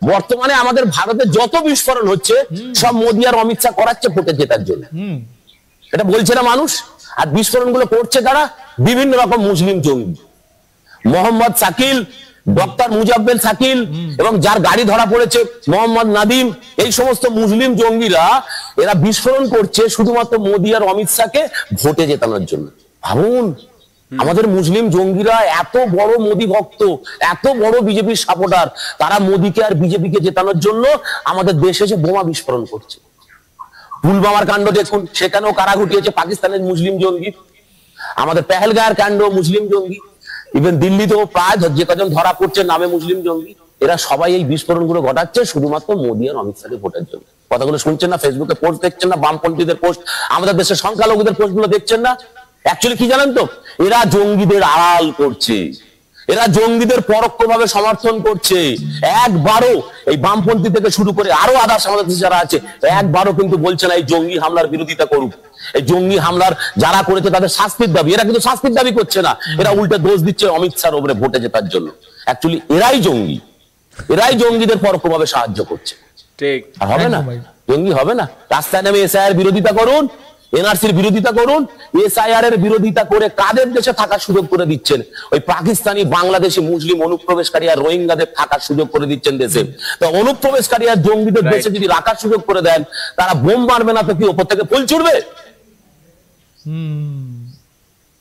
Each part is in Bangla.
বর্তমানে আমাদের ভারতে যত বিস্ফোরণ হচ্ছে সব মোদি আর অমিত শাহ করাচ্ছে ভোটে জেতার জন্য। এটা বলছে না মানুষ? আর বিস্ফোরণ গুলো করছে তারা বিভিন্ন রকম মুসলিম জঙ্গি, মোহাম্মদ শাকিল, ডক্টর মুজাব্বেল শাকিল, এবং যার গাড়ি ধরা পড়েছে মোহাম্মদ নাদিম, এই সমস্ত মুসলিম জঙ্গিরা এরা বিস্ফোরণ করছে শুধুমাত্র মোদি আর অমিত শাহকে ভোটে জেতানোর জন্য। ভাবুন, আমাদের মুসলিম জঙ্গিরা এত বড় মোদি ভক্ত, এত বড় বিজেপির সাপোর্টার, তারা মোদিকে আর বিজেপিকে জেতানোর জন্য আমাদের দেশে এসে বোমা বিস্ফোরণ করছে। পুলওয়ামার কাণ্ড দেখুন, সেখানেও কারা ঘটিয়েছে? পাকিস্তানের মুসলিম জঙ্গি। আমাদের পেহেলগাঁয়ের কাণ্ড মুসলিম জঙ্গি। ইভেন দিল্লিতেও প্রায় যে কজন ধরা পড়ছে নামে মুসলিম জঙ্গি, এরা সবাই এই বিস্ফোরণ গুলো ঘটাচ্ছে শুধুমাত্র মোদি আর অমিত শাহকে ভোটের জন্য। কথাগুলো শুনছেন না? ফেসবুকে পোস্ট দেখছেন না? বামপন্থীদের পোস্ট, আমাদের দেশের সংখ্যালঘুদের পোস্ট গুলো দেখছেন না? অ্যাকচুয়ালি কি জানেন তো, এরা জঙ্গিদের আড়াল করছে, এরা জঙ্গিদের পরোক্ষভাবে সমর্থন করছে। একবারও এই বামপন্থী থেকে শুরু করে আরো আদার্স আমাদের দেশে যারা আছে, একবারও কিন্তু বলছে না এই জঙ্গি হামলার বিরোধিতা করুক, এই জঙ্গি হামলার যারা করেছে তাদের শাস্তির দাবি। এরা কিন্তু শাস্তির দাবি করছে না, এরা উল্টে দোষ দিচ্ছে অমিত শাহর উপরে ভোটে জেতার জন্য। অ্যাকচুয়ালি এরাই জঙ্গি, এরাই জঙ্গিদের পরোক্ষভাবে সাহায্য করছে। ঠিক হবে না? জঙ্গি হবে না? রাস্তায় নেমে এসআইআর বিরোধিতা করুন, এনআরসির বিরোধিতা করুন। এসআইআর এর বিরোধিতা করে কাদের দেশে থাকার সুযোগ করে দিচ্ছেন? ওই পাকিস্তানি, বাংলাদেশি মুসলিম অনুপ্রবেশকারী আর রোহিঙ্গাদের থাকার সুযোগ করে দিচ্ছেন দেশে। তো অনুপ্রবেশকারী আর জঙ্গিদের দেশে যদি রাখার সুযোগ করে দেন, তারা বোম মারবে না তো কি ওপর থেকে ফুল ছুড়বে?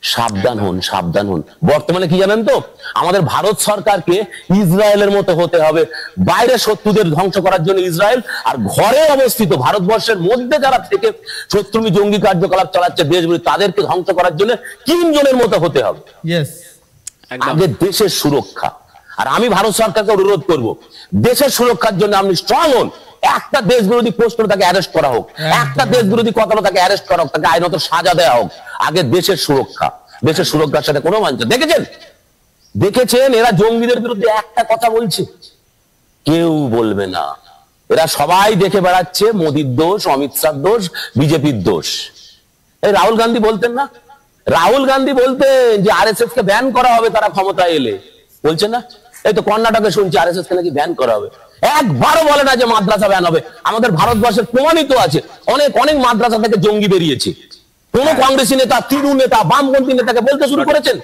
সাবধান হন, সাবধান হন। বর্তমানে কি জানেন তো, আমাদের ভারত সরকারকে ইসরায়েলের মতো হতে হবে। বাইরে শত্রুদের ধ্বংস করার জন্য ইসরায়েল, আর ঘরে অবস্থিত ভারতবর্ষের মধ্যে যারা থেকে শত্রুমি জঙ্গি কার্যকলাপ চালাচ্ছে দেশগুলি, তাদেরকে ধ্বংস করার জন্য কিম জনের মতো হতে হবে। আগে দেশের সুরক্ষা। আর আমি ভারত সরকারকে অনুরোধ করব, দেশের সুরক্ষার জন্য আপনি স্ট্রং হন। একটা দেশ বিরোধী পোস্ট করে তাকে অ্যারেস্ট করা হোক, একটা দেশ বিরোধী কথা তাকে অ্যারেস্ট করা হোক, তাকে আইনত সাজা দেওয়া হোক। আগে দেশের সুরক্ষা। দেশের সুরক্ষার সাথে কোনো মানছে দেখেছেন এরা জঙ্গিদের বিরুদ্ধে একটা কথা বলছে, কেউ বলবে না। এরা সবাই দেখে বেড়াচ্ছে মোদির দোষ, অমিত শাহর দোষ, বিজেপির দোষ। এই রাহুল গান্ধী বলতেন না, রাহুল গান্ধী বলতেন যে আরএসএস কে ব্যান করা হবে তারা ক্ষমতায় এলে, বলছেন না? এই তো কর্ণাটকে শুনছি আরএসএস কে নাকি ব্যান করা হবে। একবারও বলে না যে মাদ্রাসা ব্যান হবে। আমাদের ভারতবর্ষের প্রমাণিত আছে অনেক অনেক মাদ্রাসা থেকে জঙ্গি বেরিয়েছে। কোন কংগ্রেসী নেতা, তৃণমূল নেতা, বামপন্থী নেতাকে বলতে শুরু করেছেন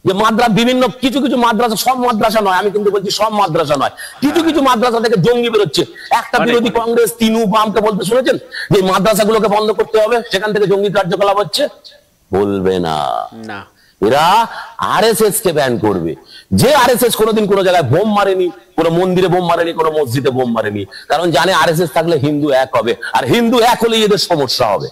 যে মাদ্রাসা, বিভিন্ন কিছু কিছু মাদ্রাসা, সব মাদ্রাসা নয়, আমি কিন্তু বলছি সব মাদ্রাসা নয়, কিছু কিছু মাদ্রাসা থেকে জঙ্গি বেরোচ্ছে। একটা বিরোধী কংগ্রেস, তৃণমূল, বামকে বলতে শুনেছেন যে মাদ্রাসাগুলোকে বন্ধ করতে হবে, সেখান থেকে জঙ্গি কার্যকলাপ হচ্ছে? বলবে না। এরা আরএসএস কে ব্যান করবে। যে আরএসএস কোনোদিন কোনো জায়গায় বোম মারেনি, কোনো মন্দিরে বোম মারেনি, কোনো মসজিদে বোম মারেনি, কারণ জানে আরএসএস থাকলে হিন্দু এক হবে, আর হিন্দু এক হলে এদের সমস্যা হবে।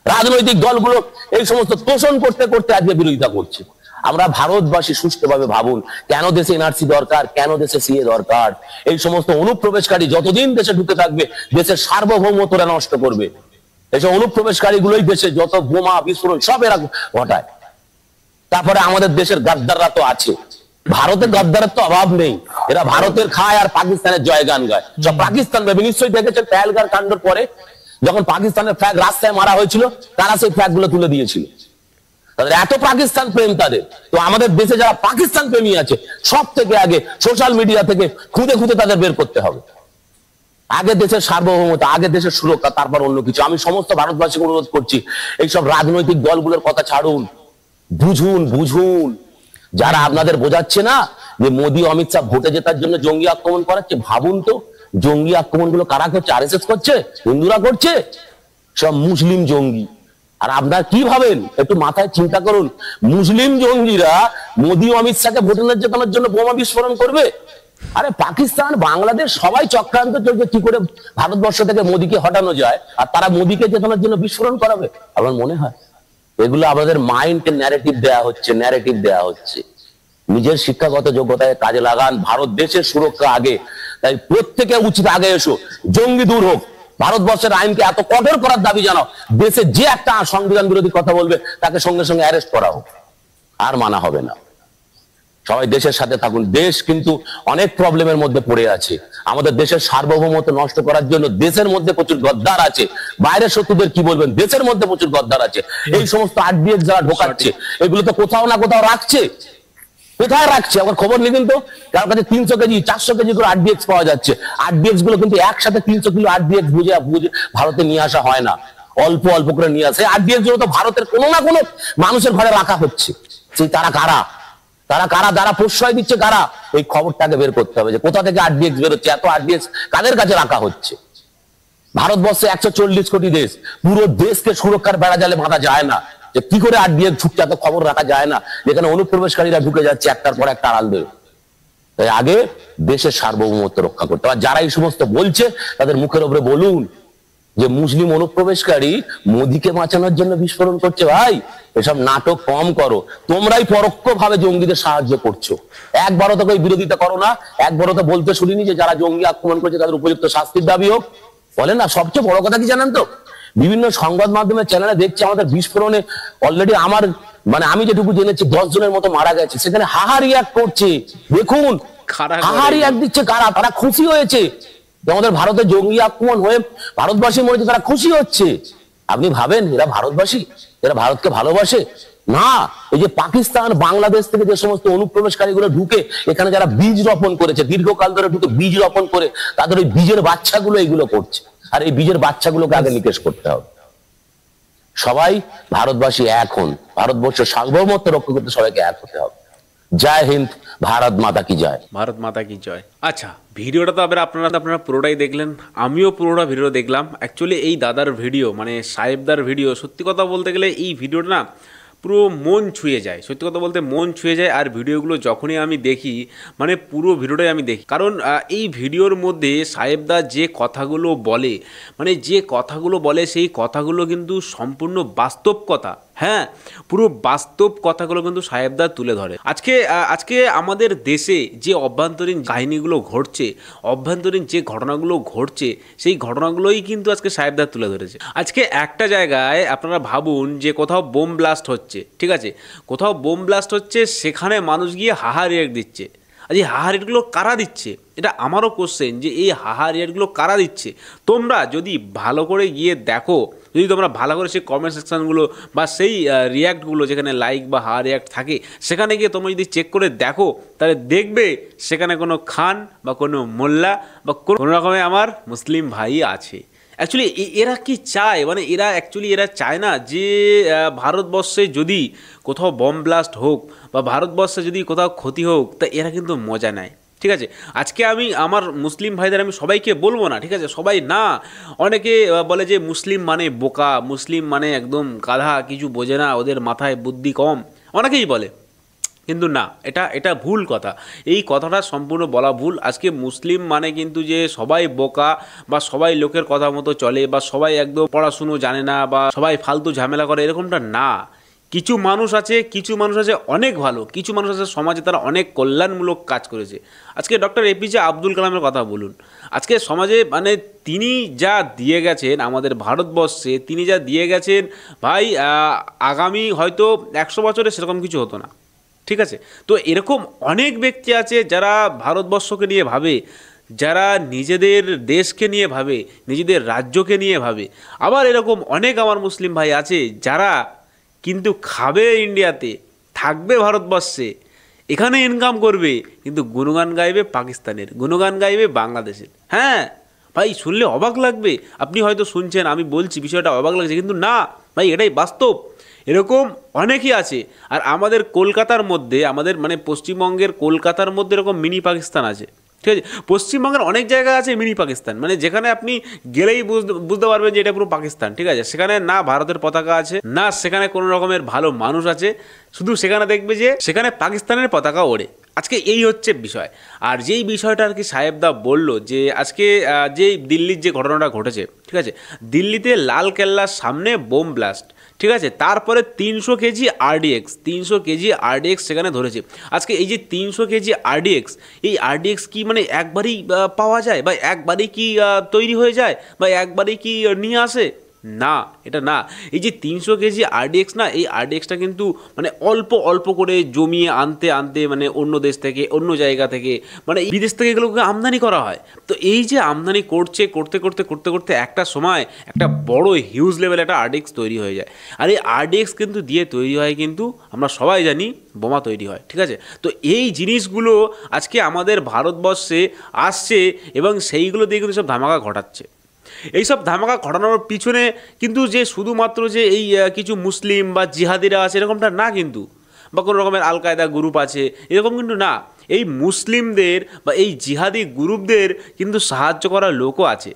রাজনৈতিক দলগুলো এই সমস্ত তোষণ করতে করতে আজকে বিরোধিতা করছে। আমরা ভারতবাসী সুষ্ঠুভাবে ভাবুন, কেন দেশে এনআরসি দরকার, কেন দেশে সিএ দরকার? এই সমস্ত অনুপ্রবেশকারী যতদিন দেশে ঢুকে থাকবে, দেশের সার্বভৌমত্বটা নষ্ট করবে। এইসব অনুপ্রবেশকারী গুলোই দেশে যত বোমা বিস্ফোরণ সব এরা ঘটায়। তারপরে আমাদের দেশের গাদ্দাররা তো আছে, ভারতের গাদ্দারের তো অভাব নেই। এরা ভারতের খায় আর পাকিস্তানের জয়গান গায়। সব পাকিস্তান ভাবে। নিশ্চয়ই দেখেছেন পেহেলগাঁর কাণ্ডের পরে যখন পাকিস্তানের ফ্ল্যাগ রাস্তায় মারা হয়েছিল, তারা সেই ফ্ল্যাগ গুলো তুলে দিয়েছিল। তাদের এত পাকিস্তান প্রেম তাদের। তো আমাদের দেশে যারা পাকিস্তান প্রেমী আছে, সব থেকে আগে সোশ্যাল মিডিয়া থেকে খুঁজে খুঁজে তাদের বের করতে হবে। আগে দেশের সার্বভৌমতা, আগে দেশের সুরক্ষা, তারপর অন্য কিছু। আমি সমস্ত ভারতবাসীকে অনুরোধ করছি, এইসব রাজনৈতিক দলগুলোর কথা ছাড়ুন, বুঝুন বুঝুন। যারা আপনাদের বোঝাচ্ছে না যে মোদী অমিত শাহ ভোটে জেতার জন্য জঙ্গি আক্রমণ করাচ্ছে, ভাবুন তো জঙ্গি আক্রমণ গুলো কারা করছে? আরএসএস করছে, হিন্দুরা করছে, সব মুসলিম জঙ্গি। আর আপনার কি ভাবেন? একটু মাথায় চিন্তা করুন, মুসলিম জঙ্গিরা মোদী অমিত শাহকে ভোটে জেতানোর জন্য বোমা বিস্ফোরণ করবে? আরে পাকিস্তান, বাংলাদেশ সবাই চক্রান্ত চলছে কি করে ভারতবর্ষ থেকে মোদীকে হটানো যায়, আর তারা মোদীকে জেতানোর জন্য বিস্ফোরণ করাবে। আমার মনে হয় এগুলো আমাদের মাইন্ডকে ন্যারেটিভ দেয়া হচ্ছে, ন্যারেটিভ দেয়া হচ্ছে। নিজের শিক্ষাগত যোগ্যতায় কাজে লাগান। ভারত দেশের সুরক্ষা আগে, তাই প্রত্যেকে উচিত আগে এসো, জঙ্গি দূর হোক। ভারতবর্ষের আইনকে এত কঠোর করার দাবি জানাও। দেশে যে একটা সংবিধান বিরোধী কথা বলবে তাকে সঙ্গে সঙ্গে অ্যারেস্ট করা হোক। আর মানা হবে না। সবাই দেশের সাথে থাকুন। দেশ কিন্তু অনেক প্রবলেমের মধ্যে পড়ে আছে। আমাদের দেশের সার্বভৌমত্ব নষ্ট করার জন্য দেশের মধ্যে প্রচুর গদ্দার আছে। বাইরের শত্রুদের কি বলবেন, দেশের মধ্যে প্রচুর গদ্দার আছে। এই সমস্ত আরডিএক্স যারা ঢোকাচ্ছে, এগুলো তো কোথাও না কোথাও রাখছে, কোথায় রাখছে আমার খবর নেই, কিন্তু কারোর কাছে 300 কেজি 400 কেজি করে আরডিএক্স পাওয়া যাচ্ছে। আরডিএক্স গুলো কিন্তু একসাথে 300 কিলো আরডিএক্স বুঝে ভারতে নিয়ে আসা হয় না, অল্প অল্প করে নিয়ে আসে। আরডিএক্স গুলো তো ভারতের কোনো না কোনো মানুষের ঘরে রাখা হচ্ছে। সেই তারা কারা, যারা প্রশ্রয় দিচ্ছে কারা, এই খবরটাকে বের করতে হবে যে কোথা থেকে আরডিএক্স বেরোচ্ছে, এত আরডিএক্স কাদের কাছে রাখা হচ্ছে। ভারতবর্ষে 140 কোটি দেশ, পুরো দেশকে সুরক্ষার বেড়া জালে বাঁধা যায় না, যে কি করে আরডিএক্স ঢুকছে এত খবর রাখা যায় না, যেখানে অনুপ্রবেশকারীরা ঢুকে যাচ্ছে একটার পর একটা আড়াল ধরে। তাই আগে দেশের সার্বভৌমত্ব রক্ষা করতে হবে। যারা এই সমস্ত বলছে তাদের মুখের উপরে বলুন যে মুসলিম অনুপ্রবেশকারী মোদিকে বাঁচানোর জন্য বিস্ফোরণ করছে। ভাই এসব নাটক কম করো, তোমরাই পরোক্ষভাবে জঙ্গিদের সাহায্য করছো। একবারও তো বিরোধিতা করো না, একবারও তো বলতে শুনিনি যে যারা জঙ্গি আক্রমণ করছে তাদের উপযুক্ত শাস্তির দাবি হোক। বলে না, সবচেয়ে বড় কথা কি জানেন তো, বিভিন্ন সংবাদ মাধ্যমের চ্যানেলে দেখছি আমাদের বিস্ফোরণে অলরেডি আমার আমি যেটুকু জেনেছি 10 জনের মতো মারা গেছে, সেখানে হাহা রিয়াক্ট করছে। দেখুন হাহা রিয়াক্ট দিচ্ছে কারা, তারা খুশি হয়েছে আমাদের ভারতে জঙ্গি আক্রমণ হয়ে ভারতবাসী মরেছে, তারা খুশি হচ্ছে। আপনি ভাবেন এরা ভারতবাসী, এরা ভারতকে ভালোবাসে না। এই যে পাকিস্তান বাংলাদেশ থেকে যে সমস্ত অনুপ্রবেশকারী গুলো ঢুকে এখানে যারা বীজ রোপণ করেছে, দীর্ঘকাল ধরে ঢুকে বীজ রোপণ করে তাদের ওই বীজের বাচ্চাগুলো এইগুলো করছে, আর এই বীজের বাচ্চাগুলোকে আগে নিকেশ করতে হবে। সবাই ভারতবাসী এক হন, ভারতবর্ষের সার্বভৌমত্ব রক্ষা করতে সবাইকে এক হতে হবে। জয় হিন্দ, ভারত মাতা কি জয়। ভারত মাতা কি জয়। আচ্ছা, ভিডিওটা তো আপনারা পুরোটাই দেখলেন, আমিও পুরোটা ভিডিও দেখলাম। অ্যাকচুয়ালি এই দাদার ভিডিও সাহেবদার ভিডিও, সত্যি কথা বলতে গেলে এই ভিডিওটা না পুরো মন ছুঁয়ে যায়, সত্যি কথা বলতে মন ছুঁয়ে যায়। আর ভিডিওগুলো যখনই আমি দেখি পুরো ভিডিওটাই আমি দেখি, কারণ এই ভিডিওর মধ্যে সাহেবদা যে কথাগুলো বলে সেই কথাগুলো কিন্তু সম্পূর্ণ বাস্তব কথা। হ্যাঁ, পুরো বাস্তব কথাগুলো কিন্তু সাহেবদা তুলে ধরে। আজকে আমাদের দেশে যে অভ্যন্তরীণ কাহিনীগুলো ঘটছে, অভ্যন্তরীণ যে ঘটনাগুলো ঘটছে, সেই ঘটনাগুলোই কিন্তু আজকে সাহেবদা তুলে ধরেছে। আজকে একটা জায়গায় আপনারা ভাবুন যে কোথাও বোম ব্লাস্ট হচ্ছে, ঠিক আছে, কোথাও বোম ব্লাস্ট হচ্ছে, সেখানে মানুষ গিয়ে হাহা রিয়াক্ট দিচ্ছে। আর এই হাহা রিয়াক্টগুলো কারা দিচ্ছে, এটা আমারও কোশ্চেন, যে এই হাহা রিয়াক্টগুলো কারা দিচ্ছে। তোমরা যদি ভালো করে গিয়ে দেখো, যদি তোমরা ভালো করে সেই কমেন্ট সেকশানগুলো বা সেই রিয়াক্টগুলো যেখানে লাইক বা হাহা রিয়াক্ট থাকে, সেখানে গিয়ে তোমরা যদি চেক করে দেখো, তাহলে দেখবে সেখানে কোনো খান বা কোনো মোল্লা বা কোনো রকমের আমার মুসলিম ভাই আছে। অ্যাকচুয়ালি এরা কি চায়, এরা চায় না যে ভারতবর্ষে যদি কোথাও বম ব্লাস্ট হোক বা ভারতবর্ষে যদি কোথাও ক্ষতি হোক, তা এরা কিন্তু মজা নেয়। ঠিক আছে, আজকে আমি আমার মুসলিম ভাইদের আমি সবাইকে বলবো না, ঠিক আছে, সবাই না। অনেকে বলে যে মুসলিম মানে বোকা, মুসলিম মানে একদম গাধা, কিছু বোঝে না, ওদের মাথায় বুদ্ধি কম, অনেকেই বলে। কিন্তু না, এটা ভুল কথা, এই কথাটা সম্পূর্ণ বলা ভুল। আজকে মুসলিম মানে কিন্তু যে সবাই বোকা বা সবাই লোকের কথা মতো চলে বা সবাই একদম পড়াশুনো জানে না বা সবাই ফালতু ঝামেলা করে, এরকমটা না। কিছু মানুষ আছে অনেক ভালো, কিছু মানুষ আছে সমাজে তারা অনেক কল্যাণমূলক কাজ করেছে। আজকে ডক্টর এপিজে আব্দুল কালামের কথা বলুন, আজকে সমাজে তিনি যা দিয়ে গেছেন আমাদের ভারতবর্ষে, তিনি যা দিয়ে গেছেন ভাই, আগামী হয়তো 100 বছরে সেরকম কিছু হতো না। ঠিক আছে, তো এরকম অনেক ব্যক্তি আছে যারা ভারতবর্ষকে নিয়ে ভাবে, যারা নিজেদের দেশকে নিয়ে ভাবে, নিজেদের রাজ্যকে নিয়ে ভাবে। আবার এরকম অনেক আমার মুসলিম ভাই আছে যারা কিন্তু খাবে ইন্ডিয়াতে, থাকবে ভারতবর্ষে, এখানে ইনকাম করবে, কিন্তু গুণগান গাইবে পাকিস্তানের, গুণগান গাইবে বাংলাদেশের। হ্যাঁ ভাই, শুনলে অবাক লাগবে, আপনি হয়তো শুনছেন, আমি বলছি বিষয়টা অবাক লাগছে, কিন্তু না ভাই, এটাই বাস্তব। এরকম অনেকই আছে। আর আমাদের কলকাতার মধ্যে, আমাদের পশ্চিমবঙ্গের কলকাতার মধ্যে এরকম মিনি পাকিস্তান আছে। ঠিক আছে, পশ্চিমবঙ্গের অনেক জায়গা আছে মিনি পাকিস্তান, যেখানে আপনি গেলেই বুঝতে পারবেন যে এটা পুরো পাকিস্তান। ঠিক আছে, সেখানে না ভারতের পতাকা আছে, না সেখানে কোনো রকমের ভালো মানুষ আছে, শুধু সেখানে দেখবে যে সেখানে পাকিস্তানের পতাকা ওড়ে। আজকে এই হচ্ছে বিষয়। আর যেই বিষয়টা আর কি সাহেবদা বললো, যে আজকে যেই দিল্লির যে ঘটনাটা ঘটেছে, ঠিক আছে, দিল্লিতে লাল কেল্লার সামনে বোম ব্লাস্ট, ঠিক আছে, তারপরে 300 কেজি আরডিএক্স সেখানে ধরেছে। আজকে এই যে 300 কেজি আরডিএক্স, এই আরডিএক্স কি একবারই পাওয়া যায় বা একবারই কি তৈরি হয়ে যায় বা একবারই কি নিয়ে আসে? না, এটা না। এই যে 300 কেজি আরডিএক্স না, এই আরডিএক্সটা কিন্তু মানে অল্প অল্প করে জমিয়ে আনতে আনতে মানে অন্য দেশ থেকে, অন্য জায়গা থেকে, মানে বিদেশ থেকে এগুলোকে আমদানি করা হয়। তো এই যে আমদানি করছে, করতে করতে করতে করতে একটা সময় একটা বড় হিউজ লেভেল একটা আরডিএক্স তৈরি হয়ে যায়। আর এই আরডিএক্স কিন্তু দিয়ে তৈরি হয় কিন্তু আমরা সবাই জানি বোমা তৈরি হয়, ঠিক আছে। তো এই জিনিসগুলো আজকে আমাদের ভারতবর্ষে আসছে এবং সেইগুলো দিয়ে কিন্তু সব ধামাকা ঘটাচ্ছে। এইসব ধামাকা ঘটানোর পিছনে কিন্তু যে শুধুমাত্র যে এই কিছু মুসলিম বা জিহাদিরা আছে এরকমটা না কিন্তু, বা কোনো রকমের আল কায়দা গ্রুপ আছে এরকম কিন্তু না। এই মুসলিমদের বা এই জিহাদি গ্রুপদের কিন্তু সাহায্য করার লোকও আছে।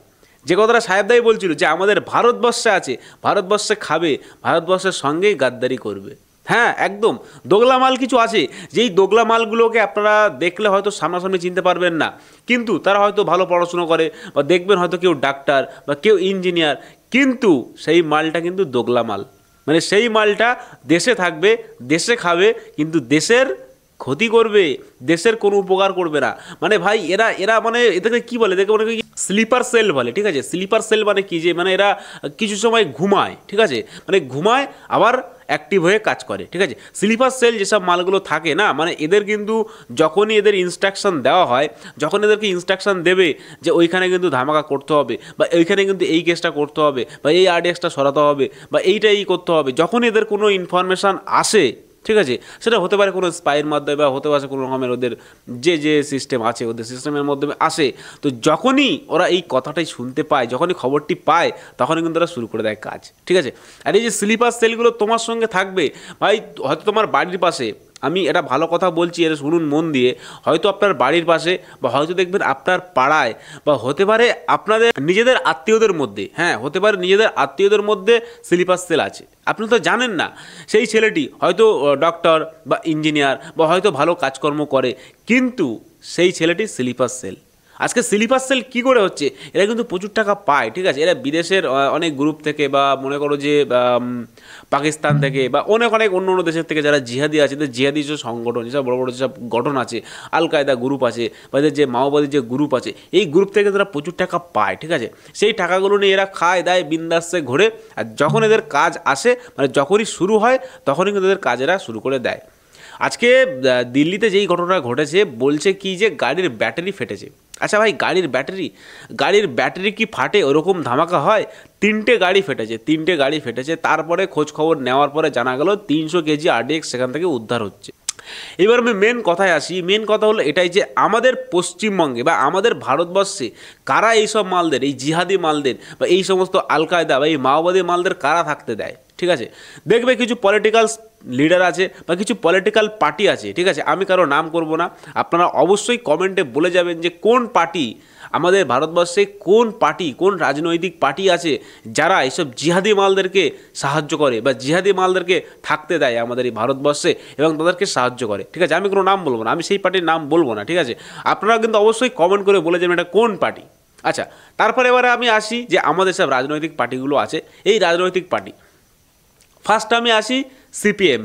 যে কথাটা সাহেবদাই বলছিল যে আমাদের ভারতবর্ষে আছে, ভারতবর্ষে খাবে, ভারতবর্ষের সঙ্গেই গাদ্দারি করবে। হ্যাঁ, একদম দোগলা মাল কিছু আছে, যেই দোগলা মালগুলোকে আপনারা দেখলে হয়তো সামনাসামনি চিনতে পারবেন না, কিন্তু তারা হয়তো ভালো পড়াশুনো করে, বা দেখবেন হয়তো কেউ ডাক্তার বা কেউ ইঞ্জিনিয়ার, কিন্তু সেই মালটা কিন্তু দোগলা মাল। মানে সেই মালটা দেশে থাকবে, দেশে খাবে, কিন্তু দেশের ক্ষতি করবে, দেশের কোনো উপকার করবে না। মানে ভাই এরা এরা মানে এদেরকে কী বলে, এদেরকে মানে স্লিপার সেল বলে, ঠিক আছে। স্লিপার সেল মানে কি, যে মানে এরা কিছু সময় ঘুমায়, ঠিক আছে, মানে ঘুমায় আবার অ্যাক্টিভ হয়ে কাজ করে, ঠিক আছে। স্লিপার সেল যেসব মালগুলো থাকে না, মানে এদের কিন্তু যখনই এদের ইনস্ট্রাকশন দেওয়া হয়, যখন এদেরকে ইনস্ট্রাকশন দেবে যে ওইখানে কিন্তু ধামাকা করতে হবে, বা ওইখানে কিন্তু এই কেসটা করতে হবে, বা এই আরডিএক্সটা সরাতে হবে, বা এইটাই করতে হবে, যখন এদের কোনো ইনফরমেশান আসে, ঠিক আছে, সেটা হতে পারে কোনো স্পাইয়ের মাধ্যমে, বা হতে পারে কোনো রকমের ওদের যে যে সিস্টেম আছে ওদের সিস্টেমের মাধ্যমে আসে, তো যখনই ওরা এই কথাটাই শুনতে পায়, যখনই খবরটি পায়, তখনই কিন্তু ওরা শুরু করে দেয় কাজ, ঠিক আছে। আর এই যে স্লিপার সেলগুলো তোমার সঙ্গে থাকবে ভাই, হয়তো তোমার বাড়ির পাশে, আমি এটা ভালো কথা বলছি, এটা শুনুন মন দিয়ে, হয়তো আপনার বাড়ির পাশে, বা হয়তো দেখবেন আপনার পাড়ায়, বা হতে পারে আপনাদের নিজেদের আত্মীয়দের মধ্যে, হ্যাঁ হতে পারে নিজেদের আত্মীয়দের মধ্যে স্লিপার সেল আছে, আপনি তো জানেন না। সেই ছেলেটি হয়তো ডক্টর বা ইঞ্জিনিয়ার বা হয়তো ভালো কাজকর্ম করে, কিন্তু সেই ছেলেটি স্লিপার সেল। আজকে স্লিপার সেল কী করে হচ্ছে, এরা কিন্তু প্রচুর টাকা পায়, ঠিক আছে। এরা বিদেশের অনেক গ্রুপ থেকে, বা মনে করো যে পাকিস্তান থেকে, বা অনেক অনেক অন্য অন্য দেশের থেকে যারা জিহাদি আছে, এদের জিহাদি যেসব সংগঠন, যেসব বড় বড় যেসব গঠন আছে, আল কায়দা গ্রুপ আছে, বা এদের যে মাওবাদী যে গ্রুপ আছে, এই গ্রুপ থেকে তারা প্রচুর টাকা পায়, ঠিক আছে। সেই টাকাগুলো নিয়ে এরা খায় দায় বিন্দাসে ঘোরে, আর যখন এদের কাজ আসে, মানে যখনই শুরু হয়, তখনই কিন্তু এদের কাজ এরা শুরু করে দেয়। আজকে দিল্লিতে যেই ঘটনা ঘটেছে, বলছে কি যে গাড়ির ব্যাটারি ফেটেছে। আচ্ছা ভাই, গাড়ির ব্যাটারি কি ফাটে? ওরকম ধামাকা হয়? 3টে গাড়ি ফেটেছে, 3টে গাড়ি ফেটেছে। তারপরে খোঁজ খবর নেওয়ার পরে জানা গেল 300 কেজি আরডিএক্স সেখান থেকে উদ্ধার হচ্ছে। এবার আমি মেন কথায় আসি। মেন কথা হলো এটাই যে আমাদের পশ্চিমবঙ্গে বা আমাদের ভারতবর্ষে কারা এইসব মালদের, এই জিহাদি মালদের বা এই সমস্ত আল কায়দা বা এই মাওবাদী মালদের কারা থাকতে দেয়, ঠিক আছে। দেখবে কিছু পলিটিক্যাল লিডার আছে বা কিছু পলিটিক্যাল পার্টি আছে, ঠিক আছে, আমি কারো নাম করব না, আপনারা অবশ্যই কমেন্টে বলে যাবেন যে কোন পার্টি আমাদের ভারতবর্ষে, কোন পার্টি, কোন রাজনৈতিক পার্টি আছে যারা এইসব জিহাদি মালদেরকে সাহায্য করে বা জিহাদি মালদেরকে থাকতে দেয় আমাদের এই ভারতবর্ষে এবং তাদেরকে সাহায্য করে, ঠিক আছে। আমি কোনো নাম বলবো না, আমি সেই পার্টির নাম বলবো না, ঠিক আছে। আপনারা কিন্তু অবশ্যই কমেন্ট করে বলে যাবেন এটা কোন পার্টি। আচ্ছা, তারপরে এবারে আমি আসি যে আমাদের সব রাজনৈতিক পার্টিগুলো আছে, এই রাজনৈতিক পার্টি। ফার্স্ট আমি আসি সিপিএম।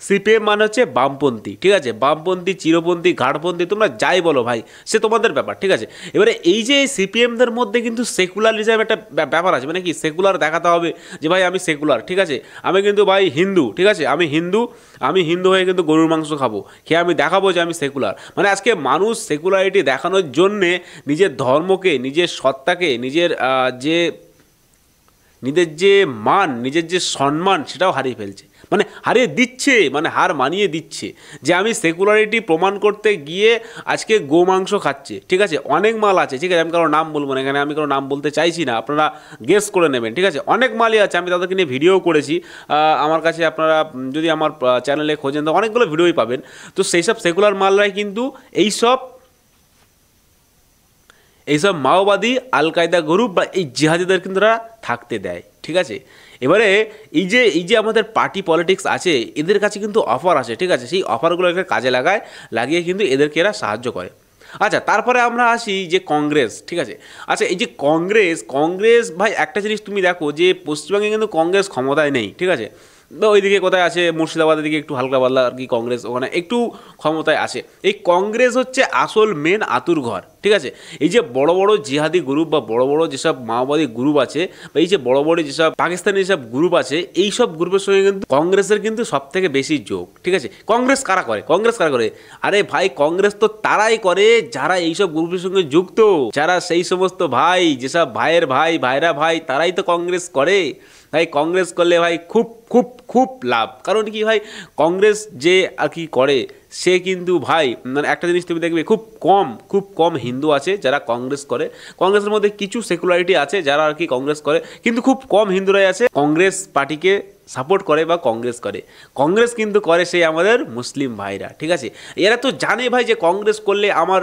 সিপিএম মানে হচ্ছে বামপন্থী, ঠিক আছে। বামপন্থী, চিরপন্থী, ঘাড়পন্থী, তোমরা যাই বলো ভাই, সে তোমাদের ব্যাপার, ঠিক আছে। এবারে এই যে সিপিএমদের মধ্যে কিন্তু সেকুলারিজম একটা ব্যাপার আছে, মানে কি সেকুলার দেখাতে হবে যে ভাই আমি সেকুলার, ঠিক আছে। আমি কিন্তু ভাই হিন্দু, ঠিক আছে, আমি হিন্দু হয়ে কিন্তু গরুর মাংস খাবো, খেয়ে আমি দেখাবো যে আমি সেকুলার। মানে আজকে মানুষ সেকুলারিটি দেখানোর জন্যে নিজের ধর্মকে, নিজের সত্তাকে, নিজের যে মান, নিজের যে সম্মান, সেটাও হারিয়ে ফেলছে, মানে হারিয়ে দিচ্ছে, মানে হার মানিয়ে দিচ্ছে। যে আমি সেকুলারিটি প্রমাণ করতে গিয়ে আজকে গোমাংস খাচ্ছে, ঠিক আছে। অনেক মাল আছে, ঠিক আছে, আমি কারো নাম বলবো না এখানে, আমি কারো নাম বলতে চাইছি না, আপনারা গেস করে নেবেন, ঠিক আছে। অনেক মালই আছে, আমি তাদেরকে নিয়ে ভিডিও করেছি আমার কাছে, আপনারা যদি আমার চ্যানেলে খোঁজেন তো অনেকগুলো ভিডিওই পাবেন। তো সেই সব সেকুলার মালরাই কিন্তু এইসব মাওবাদী, আল কায়দা গ্রুপ বা এই জিহাদিদের কিন্তু তারা থাকতে দেয়, ঠিক আছে। এবারে এই যে আমাদের পার্টি পলিটিক্স আছে, এদের কাছে কিন্তু অফার আছে, ঠিক আছে। সেই অফারগুলো একটা কাজে লাগিয়ে কিন্তু এদেরকে এরা সাহায্য করে। আচ্ছা, তারপরে আমরা আসি যে কংগ্রেস, ঠিক আছে। আচ্ছা, এই যে কংগ্রেস ভাই, একটা জিনিস তুমি দেখো যে পশ্চিমবঙ্গে কিন্তু কংগ্রেস ক্ষমতায় নেই, ঠিক আছে। বা ওইদিকে কোথায় আছে মুর্শিদাবাদের দিকে একটু হালকা পাতলা আর কি কংগ্রেস ওখানে একটু ক্ষমতায় আছে। এই কংগ্রেস হচ্ছে আসল মেন আতুর ঘর, ঠিক আছে। এই যে বড় বড় জিহাদি গ্রুপ বা বড় বড় যেসব মাওবাদী গ্রুপ আছে বা এই যে বড় বড় যেসব পাকিস্তানি যেসব গ্রুপ আছে, এই সব গ্রুপের সঙ্গে কিন্তু কংগ্রেসের কিন্তু সব থেকে বেশি যোগ, ঠিক আছে। কংগ্রেস কারা করে? কংগ্রেস কারা করে? আরে ভাই কংগ্রেস তো তারাই করে যারা এইসব গ্রুপের সঙ্গে যুক্ত, যারা সেই সমস্ত ভাই যেসব ভাইয়ের ভাই ভাইরা ভাই তারাই তো কংগ্রেস করে। ভাই কংগ্রেস করলে ভাই খুব খুব খুব লাভ। কারণ কি ভাই, কংগ্রেস যে আর কি করে সে কিন্তু ভাই মানে একটা জিনিস তুমি দেখবে খুব কম হিন্দু আছে যারা কংগ্রেস করে। কংগ্রেসের মধ্যে কিছু সেকুলারিটি আছে যারা আর কি কংগ্রেস করে, কিন্তু খুব কম হিন্দুরাই আছে কংগ্রেস পার্টিকে সাপোর্ট করে বা কংগ্রেস করে। কংগ্রেস কিন্তু করে সেই আমাদের মুসলিম ভাইরা, ঠিক আছে। এরা তো জানে ভাই যে কংগ্রেস করলে আমার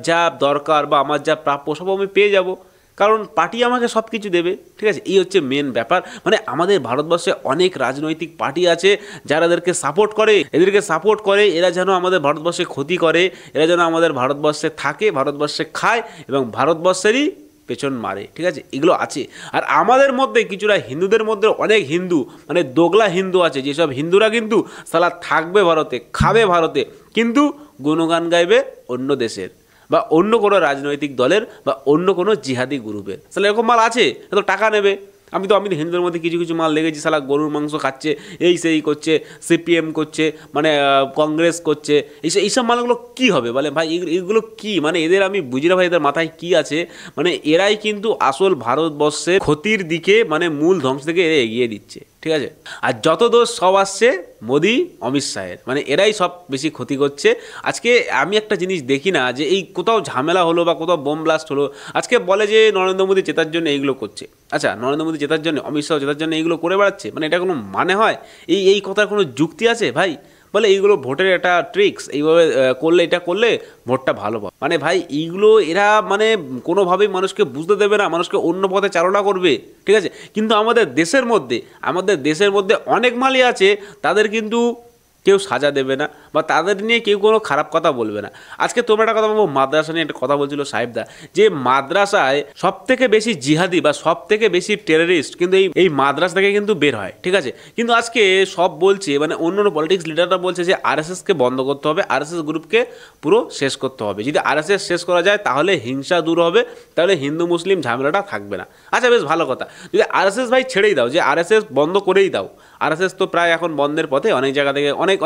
যা দরকার বা আমার যা প্রাপ্য সব আমি পেয়ে যাব, কারণ পার্টি আমাকে সব কিছু দেবে, ঠিক আছে। এই হচ্ছে মেন ব্যাপার। মানে আমাদের ভারতবর্ষে অনেক রাজনৈতিক পার্টি আছে যারা এদেরকে সাপোর্ট করে, এরা যেন আমাদের ভারতবর্ষে ক্ষতি করে, এরা যেন আমাদের ভারতবর্ষে থাকে, ভারতবর্ষে খায় এবং ভারতবর্ষেরই পেছন মারে, ঠিক আছে। এগুলো আছে। আর আমাদের মধ্যে কিছুটা হিন্দুদের মধ্যে অনেক হিন্দু মানে দোগলা হিন্দু আছে, যেসব হিন্দুরা কিন্তু সালা থাকবে ভারতে, খাবে ভারতে, কিন্তু গুণগান গাইবে অন্য দেশের বা অন্য কোনো রাজনৈতিক দলের বা অন্য কোনো জিহাদি গ্রুপের। তাহলে এরকম মাল আছে, এত টাকা নেবে। আমি হিন্দুদের মধ্যে কিছু কিছু মাল দেখেছি, সালা গরুর মাংস খাচ্ছে, এই সেই করছে, সিপিএম করছে, মানে কংগ্রেস করছে, এইসব মালগুলো কি হবে বলে ভাই? এগুলো কি মানে এদের আমি বুঝি না ভাই, এদের মাথায় কি আছে। মানে এরাই কিন্তু আসল ভারতবর্ষের ক্ষতির দিকে মানে মূল ধ্বংস থেকে এরা এগিয়ে দিচ্ছে, ঠিক আছে। আর যত দোষ সব আসছে মোদি অমিত শাহের, মানে এরাই সব বেশি ক্ষতি করছে। আজকে আমি একটা জিনিস দেখি না যে এই কোথাও ঝামেলা হলো বা কোথাও বোম ব্লাস্ট হলো, আজকে বলে যে নরেন্দ্র মোদি জেতার জন্য এইগুলো করছে। আচ্ছা, নরেন্দ্র মোদি জেতার জন্য, অমিত শাহ জেতার জন্য এইগুলো করে বেড়াচ্ছে, মানে এটা কোনো মানে হয়? এই কথার কোনো যুক্তি আছে ভাই? বলে এইগুলো ভোটের একটা ট্রিক্স, এইভাবে করলে এটা করলে ভোটটা ভালো পাবে। মানে ভাই এইগুলো এরা মানে কোনোভাবেই মানুষকে বুঝতে দেবে না, মানুষকে অন্য পথে চালনা করবে, ঠিক আছে। কিন্তু আমাদের দেশের মধ্যে অনেক মালি আছে, তাদের কিন্তু কেউ সাজা দেবে না বা তাদের নিয়ে কেউ কোনো খারাপ কথা বলবে না। আজকে তোমরা একটা কথা বলবো, মাদ্রাসা নিয়ে একটা কথা বলছিল সাহেবদা, যে মাদ্রাসায় সব থেকে বেশি জিহাদি বা সব থেকে বেশি টেররিস্ট কিন্তু এই মাদ্রাসা থেকে কিন্তু বের হয়, ঠিক আছে। কিন্তু আজকে সব বলছে মানে অন্য পলিটিক্স লিডাররা বলছে যে আরএসএসকে বন্ধ করতে হবে, আরএসএস গ্রুপকে পুরো শেষ করতে হবে। যদি আরএসএস শেষ করা যায় তাহলে হিংসা দূর হবে, তাহলে হিন্দু মুসলিম ঝামেলাটা থাকবে না। আচ্ছা বেশ ভালো কথা, যদি আরএসএস ভাই ছেড়েই দাও, যে আরএসএস বন্ধ করেই দাও। আরএসএস তো প্রায় এখন বন্ধের পথে, অনেক জায়গা থেকে অনেক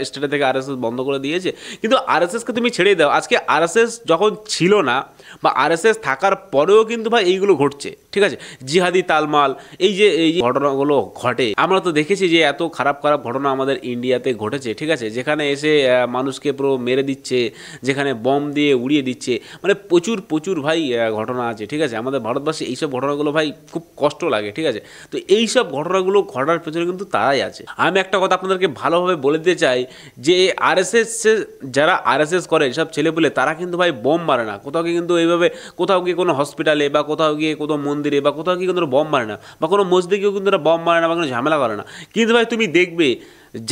স্টেটে থেকে আরএসএস বন্ধ করে দিয়েছে, কিন্তু আরএসএসকে তুমি ছেড়ে দাও। আজকে আরএসএস যখন ছিল না বা আরএসএস থাকার পরেও কিন্তু ভাই এইগুলো ঘটছে, ঠিক আছে। জিহাদি তালমাল এই যে ঘটনাগুলো ঘটে, আমরা তো দেখেছি যে এত খারাপ ঘটনা আমাদের ইন্ডিয়াতে ঘটেছে, ঠিক আছে। যেখানে এসে মানুষকে পুরো মেরে দিচ্ছে, যেখানে বম দিয়ে উড়িয়ে দিচ্ছে, মানে প্রচুর ভাই ঘটনা আছে, ঠিক আছে। আমাদের ভারতবর্ষে এইসব ঘটনাগুলো ভাই খুব কষ্ট লাগে, ঠিক আছে। তো এইসব ঘটনাগুলো ঘটার পেছনে কিন্তু তারাই আছে। আমি একটা কথা আপনাদেরকে ভালোভাবে বলে দিতে চাই যে আরএসএস যারা আরএসএস করে সব ছেলেপুলে, তারা কিন্তু ভাই বোম মারে না কোথাও গিয়ে, কিন্তু এইভাবে কোথাও গিয়ে কোনো হসপিটালে বা কোথাও গিয়ে কোনো মন্দিরে বা কোথাও গিয়ে কিন্তু বোম মারে না, বা কোনো মসজিদেও কিন্তু বোম মারে না বা কোনো ঝামেলা করে না। কিন্তু ভাই তুমি দেখবে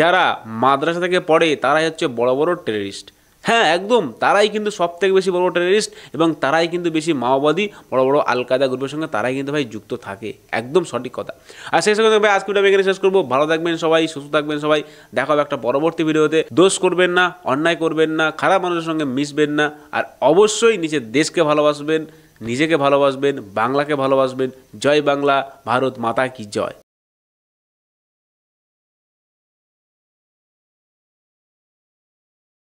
যারা মাদ্রাসা থেকে পড়ে তারাই হচ্ছে বড় বড় টেররিস্ট। হ্যাঁ একদম, তারাই কিন্তু সব থেকে বেশি বড় টেররিস্ট এবং তারাই কিন্তু বেশি মাওবাদী, বড় বড় আল কায়দা গ্রুপের সঙ্গে তারাই কিন্তু ভাই যুক্ত থাকে। একদম সঠিক কথা। আর শেষ করে ভাই আজকে আমি এখানে শেষ করবো। ভালো থাকবেন সবাই, সুস্থ থাকবেন সবাই। দেখা হবে একটা পরবর্তী ভিডিওতে। দোষ করবেন না, অন্যায় করবেন না, খারাপ মানুষের সঙ্গে মিশবেন না, আর অবশ্যই নিজের দেশকে ভালোবাসবেন, নিজেকে ভালোবাসবেন, বাংলাকে ভালোবাসবেন। জয় বাংলা, ভারত মাতা কি জয়।